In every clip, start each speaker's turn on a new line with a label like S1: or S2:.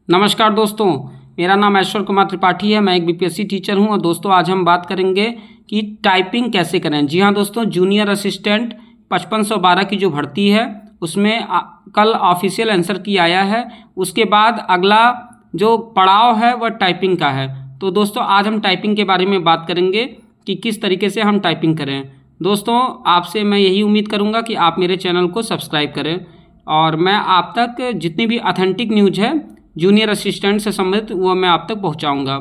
S1: नमस्कार दोस्तों, मेरा नाम ऐश्वर्य कुमार त्रिपाठी है। मैं एक बीपीएससी टीचर हूं और दोस्तों आज हम बात करेंगे कि टाइपिंग कैसे करें। जी हाँ दोस्तों, जूनियर असिस्टेंट 5512 की जो भर्ती है उसमें कल ऑफिशियल आंसर की आया है। उसके बाद अगला जो पड़ाव है वह टाइपिंग का है। तो दोस्तों आज हम टाइपिंग के बारे में बात करेंगे कि किस तरीके से हम टाइपिंग करें। दोस्तों आपसे मैं यही उम्मीद करूँगा कि आप मेरे चैनल को सब्सक्राइब करें और मैं आप तक जितनी भी ऑथेंटिक न्यूज़ है जूनियर असिस्टेंट से संबंधित वो मैं आप तक पहुंचाऊंगा।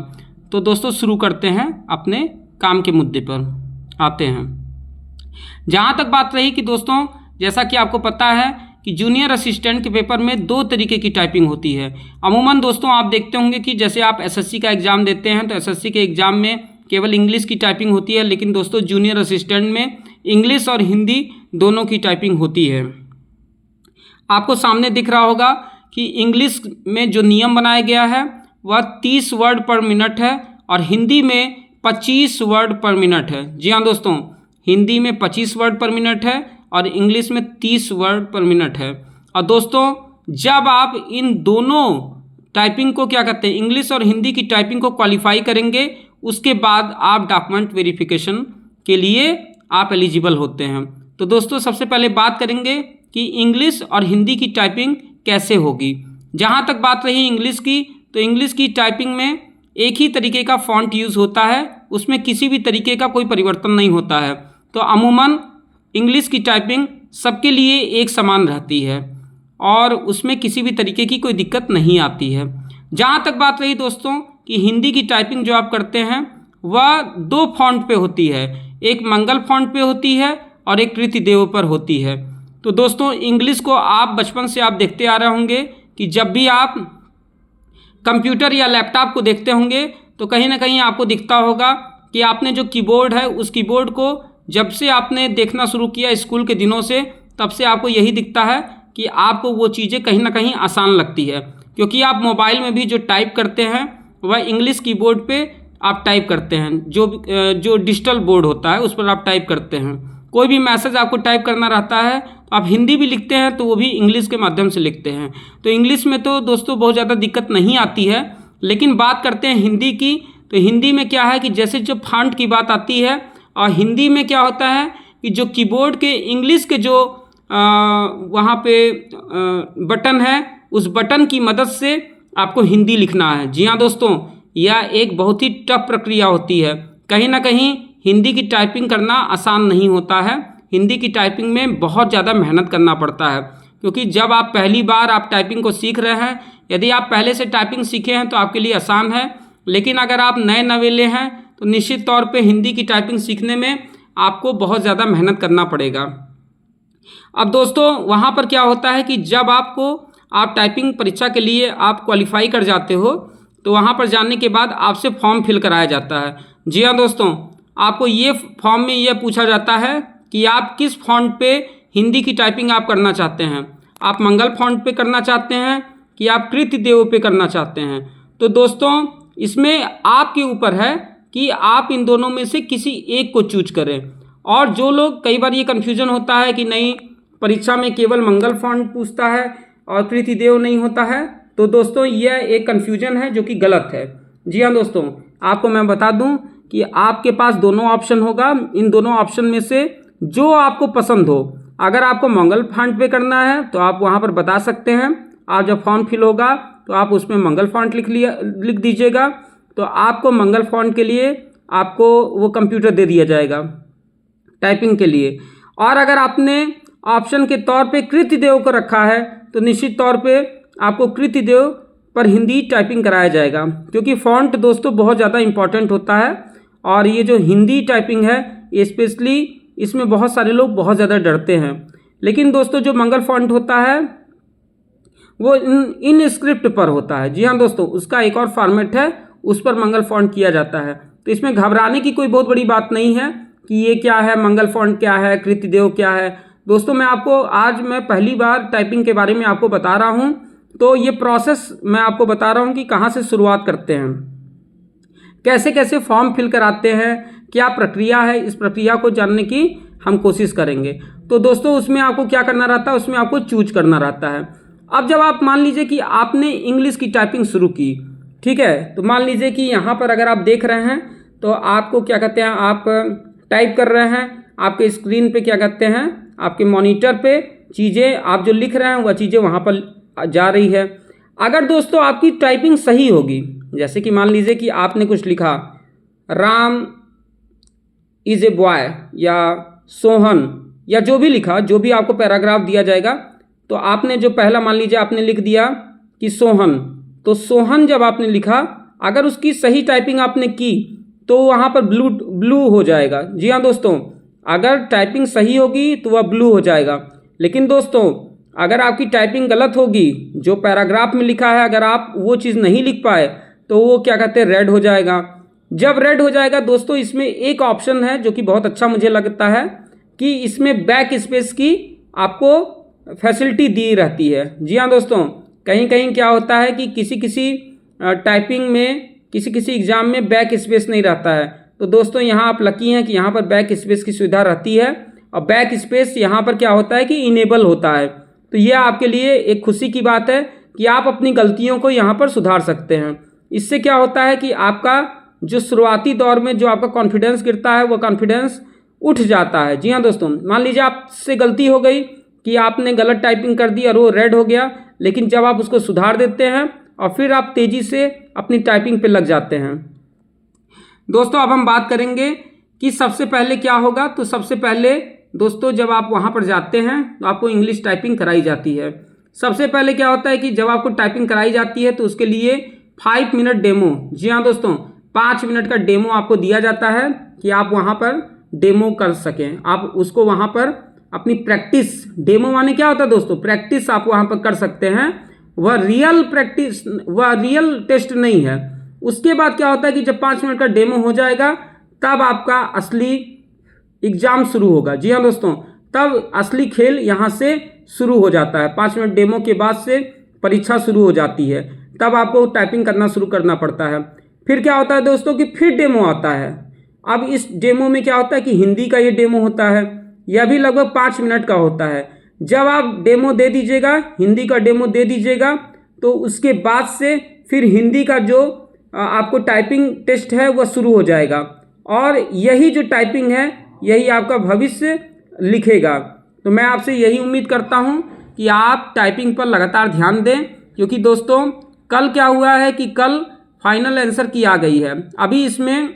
S1: तो दोस्तों शुरू करते हैं, अपने काम के मुद्दे पर आते हैं। जहां तक बात रही कि दोस्तों जैसा कि आपको पता है कि जूनियर असिस्टेंट के पेपर में दो तरीके की टाइपिंग होती है। अमूमन दोस्तों आप देखते होंगे कि जैसे आप एसएससी का एग्ज़ाम देते हैं तो एसएससी के एग्ज़ाम में केवल इंग्लिश की टाइपिंग होती है, लेकिन दोस्तों जूनियर असिस्टेंट में इंग्लिश और हिंदी दोनों की टाइपिंग होती है। आपको सामने दिख रहा होगा कि इंग्लिश में जो नियम बनाया गया है वह 30 वर्ड पर मिनट है और हिंदी में 25 वर्ड पर मिनट है। जी हाँ दोस्तों, हिंदी में 25 वर्ड पर मिनट है और इंग्लिश में 30 वर्ड पर मिनट है। और दोस्तों जब आप इन दोनों टाइपिंग को क्या कहते हैं, इंग्लिश और हिंदी की टाइपिंग को क्वालिफाई करेंगे, उसके बाद आप डॉक्यूमेंट वेरिफिकेशन के लिए आप एलिजिबल होते हैं। तो दोस्तों सबसे पहले बात करेंगे कि इंग्लिश और हिंदी की टाइपिंग कैसे होगी। जहाँ तक बात रही इंग्लिश की, तो इंग्लिश की टाइपिंग में एक ही तरीके का फ़ॉन्ट यूज़ होता है, उसमें किसी भी तरीके का कोई परिवर्तन नहीं होता है। तो अमूमन इंग्लिश की टाइपिंग सबके लिए एक समान रहती है और उसमें किसी भी तरीके की कोई दिक्कत नहीं आती है। जहाँ तक बात रही दोस्तों कि हिंदी की टाइपिंग जो आप करते हैं वह दो फॉन्ट पे होती है, एक मंगल फॉन्ट पे होती है और एक कृतिदेव पर होती है। तो दोस्तों इंग्लिश को आप बचपन से आप देखते आ रहे होंगे कि जब भी आप कंप्यूटर या लैपटॉप को देखते होंगे तो कहीं ना कहीं आपको दिखता होगा कि आपने जो कीबोर्ड है उस कीबोर्ड को जब से आपने देखना शुरू किया स्कूल के दिनों से, तब से आपको यही दिखता है कि आपको वो चीज़ें कहीं ना कहीं आसान लगती है, क्योंकि आप मोबाइल में भी जो टाइप करते हैं वह इंग्लिश कीबोर्ड पे आप टाइप करते हैं। जो डिजिटल बोर्ड होता है उस पर आप टाइप करते हैं। कोई भी मैसेज आपको टाइप करना रहता है तो आप हिंदी भी लिखते हैं तो वो भी इंग्लिश के माध्यम से लिखते हैं। तो इंग्लिश में तो दोस्तों बहुत ज़्यादा दिक्कत नहीं आती है, लेकिन बात करते हैं हिंदी की। तो हिंदी में क्या है कि जैसे जो फॉन्ट की बात आती है और हिंदी में क्या होता है कि जो कीबोर्ड के इंग्लिश के जो वहाँ पे बटन है उस बटन की मदद से आपको हिंदी लिखना है। जी हाँ दोस्तों, यह एक बहुत ही टफ प्रक्रिया होती है। कहीं ना कहीं हिंदी की टाइपिंग करना आसान नहीं होता है। हिंदी की टाइपिंग में बहुत ज़्यादा मेहनत करना पड़ता है, क्योंकि जब आप पहली बार आप टाइपिंग को सीख रहे हैं, यदि आप पहले से टाइपिंग सीखे हैं तो आपके लिए आसान है, लेकिन अगर आप नए नवेले हैं तो निश्चित तौर पे हिंदी की टाइपिंग सीखने में आपको बहुत ज़्यादा मेहनत करना पड़ेगा। अब दोस्तों वहाँ पर क्या होता है कि जब आप टाइपिंग परीक्षा के लिए आप क्वालिफाई कर जाते हो तो वहाँ पर जाने के बाद आपसे फॉर्म फिल कराया जाता है। जी हाँ दोस्तों, आपको ये फॉर्म में ये पूछा जाता है कि आप किस फॉन्ट पे हिंदी की टाइपिंग आप करना चाहते हैं। आप मंगल फॉन्ट पे करना चाहते हैं कि आप कृतिदेव पे करना चाहते हैं। तो दोस्तों इसमें आपके ऊपर है कि आप इन दोनों में से किसी एक को चूज करें। और जो लोग, कई बार ये कन्फ्यूजन होता है कि नहीं परीक्षा में केवल मंगल फॉन्ट पूछता है और कृतिदेव नहीं होता है, तो दोस्तों यह एक कन्फ्यूजन है जो कि गलत है। जी हाँ दोस्तों, आपको मैं बता दूं कि आपके पास दोनों ऑप्शन होगा। इन दोनों ऑप्शन में से जो आपको पसंद हो, अगर आपको मंगल फॉन्ट पे करना है तो आप वहाँ पर बता सकते हैं। आप जब फॉर्म फिल होगा तो आप उसमें मंगल फॉन्ट लिख दीजिएगा, तो आपको मंगल फॉन्ट के लिए आपको वो कंप्यूटर दे दिया जाएगा टाइपिंग के लिए। और अगर आपने ऑप्शन के तौर पे कृतिदेव को रखा है तो निश्चित तौर पे आपको कृतिदेव पर हिंदी टाइपिंग कराया जाएगा, क्योंकि फ़ॉन्ट दोस्तों बहुत ज़्यादा इम्पॉर्टेंट होता है। और ये जो हिंदी टाइपिंग है स्पेशली इसमें बहुत सारे लोग बहुत ज़्यादा डरते हैं, लेकिन दोस्तों जो मंगल फॉन्ट होता है वो इन स्क्रिप्ट पर होता है। जी हाँ दोस्तों, उसका एक और फॉर्मेट है, उस पर मंगल फॉन्ट किया जाता है। तो इसमें घबराने की कोई बहुत बड़ी बात नहीं है कि ये क्या है, मंगल फॉन्ट क्या है, कृतिदेव क्या है। दोस्तों मैं पहली बार टाइपिंग के बारे में आपको बता रहा हूँ, तो ये प्रोसेस मैं आपको बता रहा हूँ कि कहाँ से शुरुआत करते हैं, कैसे कैसे फॉर्म फिल कराते हैं, क्या प्रक्रिया है। इस प्रक्रिया को जानने की हम कोशिश करेंगे। तो दोस्तों उसमें आपको क्या करना रहता है, उसमें आपको चूज करना रहता है। अब जब आप मान लीजिए कि आपने इंग्लिश की टाइपिंग शुरू की, ठीक है, तो मान लीजिए कि यहाँ पर अगर आप देख रहे हैं तो आपको क्या कहते हैं, आप टाइप कर रहे हैं, आपके स्क्रीन पे क्या कहते हैं, आपके मॉनिटर पे चीज़ें आप जो लिख रहे हैं वह चीज़ें वहाँ पर जा रही है। अगर दोस्तों आपकी टाइपिंग सही होगी, जैसे कि मान लीजिए कि आपने कुछ लिखा, राम इज़ ए बॉय या सोहन या जो भी लिखा, जो भी आपको पैराग्राफ दिया जाएगा, तो आपने जो पहला मान लीजिए आपने लिख दिया कि सोहन, तो सोहन जब आपने लिखा, अगर उसकी सही टाइपिंग आपने की तो वहाँ पर ब्लू हो जाएगा। जी हाँ दोस्तों, अगर टाइपिंग सही होगी तो वह ब्लू हो जाएगा। लेकिन दोस्तों अगर आपकी टाइपिंग गलत होगी, जो पैराग्राफ में लिखा है अगर आप वो चीज़ नहीं लिख पाए तो वो क्या कहते हैं, रेड हो जाएगा। जब रेड हो जाएगा दोस्तों, इसमें एक ऑप्शन है जो कि बहुत अच्छा मुझे लगता है कि इसमें बैक स्पेस की आपको फैसिलिटी दी रहती है। जी हाँ दोस्तों, कहीं कहीं क्या होता है कि किसी किसी टाइपिंग में, किसी किसी एग्ज़ाम में बैक स्पेस नहीं रहता है। तो दोस्तों यहाँ आप लकी हैं कि यहाँ पर बैक स्पेस की सुविधा रहती है, और बैक स्पेस यहाँ पर क्या होता है कि इनेबल होता है। तो यह आपके लिए एक खुशी की बात है कि आप अपनी गलतियों को यहाँ पर सुधार सकते हैं। इससे क्या होता है कि आपका जो शुरुआती दौर में जो आपका कॉन्फिडेंस गिरता है वो कॉन्फिडेंस उठ जाता है। जी हाँ दोस्तों, मान लीजिए आपसे गलती हो गई कि आपने गलत टाइपिंग कर दी और वो रेड हो गया, लेकिन जब आप उसको सुधार देते हैं और फिर आप तेज़ी से अपनी टाइपिंग पे लग जाते हैं। दोस्तों अब हम बात करेंगे कि सबसे पहले क्या होगा। तो सबसे पहले दोस्तों जब आप वहाँ पर जाते हैं तो आपको इंग्लिश टाइपिंग कराई जाती है। सबसे पहले क्या होता है कि जब आपको टाइपिंग कराई जाती है तो उसके लिए 5 मिनट डेमो, जी हाँ दोस्तों 5 मिनट का डेमो आपको दिया जाता है कि आप वहाँ पर डेमो कर सकें। आप उसको वहाँ पर अपनी प्रैक्टिस, डेमो माने क्या होता है दोस्तों, प्रैक्टिस आप वहाँ पर कर सकते हैं। वह रियल प्रैक्टिस, वह रियल टेस्ट नहीं है। उसके बाद क्या होता है कि जब 5 मिनट का डेमो हो जाएगा तब आपका असली एग्ज़ाम शुरू होगा। जी हाँ दोस्तों, तब असली खेल यहाँ से शुरू हो जाता है। 5 मिनट डेमो के बाद से परीक्षा शुरू हो जाती है, तब आपको टाइपिंग करना शुरू करना पड़ता है। फिर क्या होता है दोस्तों कि फिर डेमो आता है। अब इस डेमो में क्या होता है कि हिंदी का ये डेमो होता है, यह भी लगभग 5 मिनट का होता है। जब आप डेमो दे दीजिएगा, हिंदी का डेमो दे दीजिएगा, तो उसके बाद से फिर हिंदी का जो आपको टाइपिंग टेस्ट है वह शुरू हो जाएगा, और यही जो टाइपिंग है यही आपका भविष्य लिखेगा। तो मैं आपसे यही उम्मीद करता हूं कि आप टाइपिंग पर लगातार ध्यान दें, क्योंकि दोस्तों कल क्या हुआ है कि कल फाइनल आंसर की आ गई है। अभी इसमें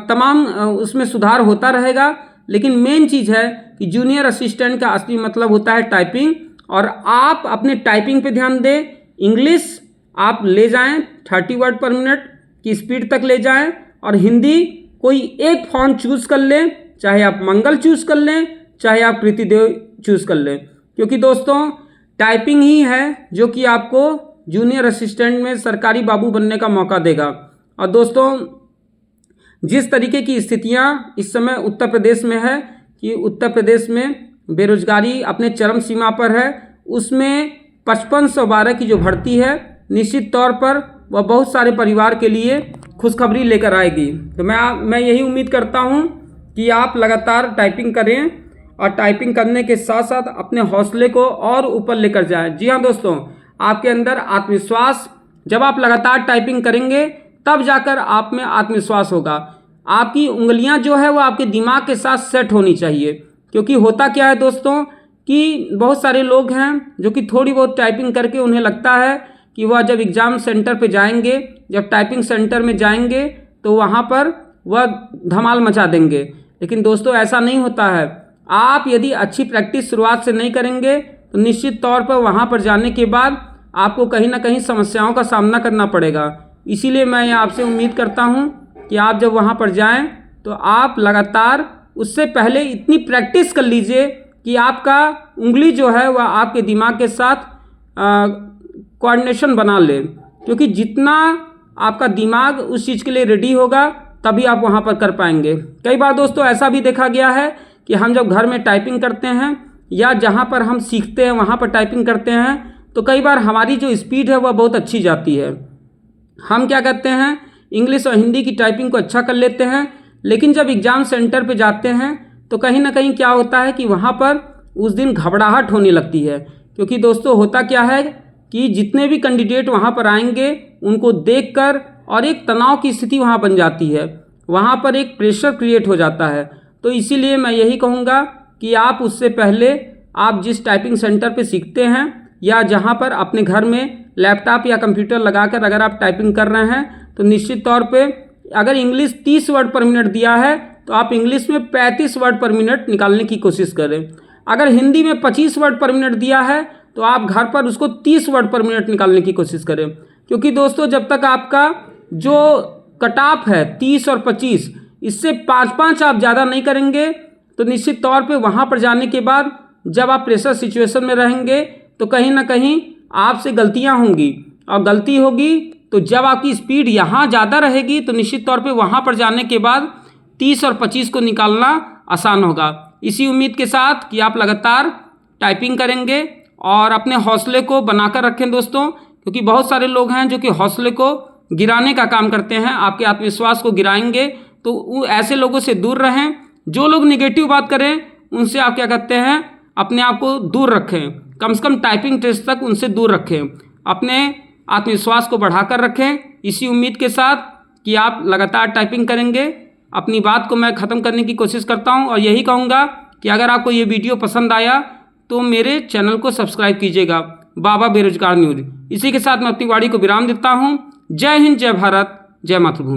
S1: तमाम उसमें सुधार होता रहेगा, लेकिन मेन चीज़ है कि जूनियर असिस्टेंट का असली मतलब होता है टाइपिंग, और आप अपने टाइपिंग पे ध्यान दें। इंग्लिश आप ले जाएं 30 वर्ड पर मिनट की स्पीड तक ले जाएं, और हिंदी कोई एक फॉन्ट चूज़ कर लें, चाहे आप मंगल चूज़ कर लें, चाहे आप कृतिदेव चूज़ कर लें, क्योंकि दोस्तों टाइपिंग ही है जो कि आपको जूनियर असिस्टेंट में सरकारी बाबू बनने का मौका देगा। और दोस्तों जिस तरीके की स्थितियां इस समय उत्तर प्रदेश में है कि उत्तर प्रदेश में बेरोजगारी अपने चरम सीमा पर है, उसमें 5512 की जो भर्ती है निश्चित तौर पर वह बहुत सारे परिवार के लिए खुशखबरी लेकर आएगी। तो मैं यही उम्मीद करता हूं कि आप लगातार टाइपिंग करें, और टाइपिंग करने के साथ साथ अपने हौसले को और ऊपर लेकर जाएं। जी हाँ दोस्तों, आपके अंदर आत्मविश्वास, जब आप लगातार टाइपिंग करेंगे तब जाकर आप में आत्मविश्वास होगा। आपकी उंगलियां जो है वो आपके दिमाग के साथ सेट होनी चाहिए, क्योंकि होता क्या है दोस्तों कि बहुत सारे लोग हैं जो कि थोड़ी बहुत टाइपिंग करके उन्हें लगता है कि वह जब एग्ज़ाम सेंटर पे जाएंगे, जब टाइपिंग सेंटर में जाएंगे तो वहाँ पर वह धमाल मचा देंगे। लेकिन दोस्तों ऐसा नहीं होता है। आप यदि अच्छी प्रैक्टिस शुरुआत से नहीं करेंगे तो निश्चित तौर पर वहाँ पर जाने के बाद आपको कहीं ना कहीं समस्याओं का सामना करना पड़ेगा। इसीलिए मैं आपसे उम्मीद करता हूँ कि आप जब वहाँ पर जाएं तो आप लगातार उससे पहले इतनी प्रैक्टिस कर लीजिए कि आपका उंगली जो है वह आपके दिमाग के साथ कोऑर्डिनेशन बना ले, क्योंकि जितना आपका दिमाग उस चीज़ के लिए रेडी होगा तभी आप वहाँ पर कर पाएंगे। कई बार दोस्तों ऐसा भी देखा गया है कि हम जब घर में टाइपिंग करते हैं या जहाँ पर हम सीखते हैं वहाँ पर टाइपिंग करते हैं तो कई बार हमारी जो स्पीड है वह बहुत अच्छी जाती है। हम क्या करते हैं, इंग्लिश और हिंदी की टाइपिंग को अच्छा कर लेते हैं, लेकिन जब एग्ज़ाम सेंटर पे जाते हैं तो कहीं ना कहीं क्या होता है कि वहाँ पर उस दिन घबराहट होने लगती है, क्योंकि दोस्तों होता क्या है कि जितने भी कैंडिडेट वहाँ पर आएंगे उनको देखकर और एक तनाव की स्थिति वहाँ बन जाती है, वहाँ पर एक प्रेशर क्रिएट हो जाता है। तो इसीलिए मैं यही कहूँगा कि आप उससे पहले आप जिस टाइपिंग सेंटर पे सीखते हैं या जहाँ पर अपने घर में लैपटॉप या कंप्यूटर लगाकर अगर आप टाइपिंग कर रहे हैं तो निश्चित तौर पे अगर इंग्लिश 30 वर्ड पर मिनट दिया है तो आप इंग्लिश में 35 वर्ड पर मिनट निकालने की कोशिश करें। अगर हिंदी में 25 वर्ड पर मिनट दिया है तो आप घर पर उसको 30 वर्ड पर मिनट निकालने की कोशिश करें। क्योंकि दोस्तों जब तक आपका जो कट ऑफ है 30 और 25, इससे 5-5 आप ज़्यादा नहीं करेंगे तो निश्चित तौर पे वहाँ पर जाने के बाद जब आप प्रेशर सिचुएशन में रहेंगे तो कहीं ना कहीं आपसे गलतियाँ होंगी, और गलती होगी तो जब आपकी स्पीड यहाँ ज़्यादा रहेगी तो निश्चित तौर पे वहाँ पर जाने के बाद 30 और 25 को निकालना आसान होगा। इसी उम्मीद के साथ कि आप लगातार टाइपिंग करेंगे और अपने हौसले को बनाकर रखें दोस्तों, क्योंकि बहुत सारे लोग हैं जो कि हौसले को गिराने का काम करते हैं, आपके आत्मविश्वास को गिराएंगे। तो ऐसे लोगों से दूर रहें। जो लोग निगेटिव बात करें उनसे आप क्या कहते हैं, अपने आप को दूर रखें, कम से कम टाइपिंग टेस्ट तक उनसे दूर रखें, अपने आत्मविश्वास को बढ़ाकर रखें। इसी उम्मीद के साथ कि आप लगातार टाइपिंग करेंगे। अपनी बात को मैं ख़त्म करने की कोशिश करता हूं और यही कहूँगा कि अगर आपको ये वीडियो पसंद आया तो मेरे चैनल को सब्सक्राइब कीजिएगा, बाबा बेरोजगार न्यूज़। इसी के साथ मैं अपनी वाणी को विराम देता हूँ। जय हिंद, जय भारत, जय मातृभूमि।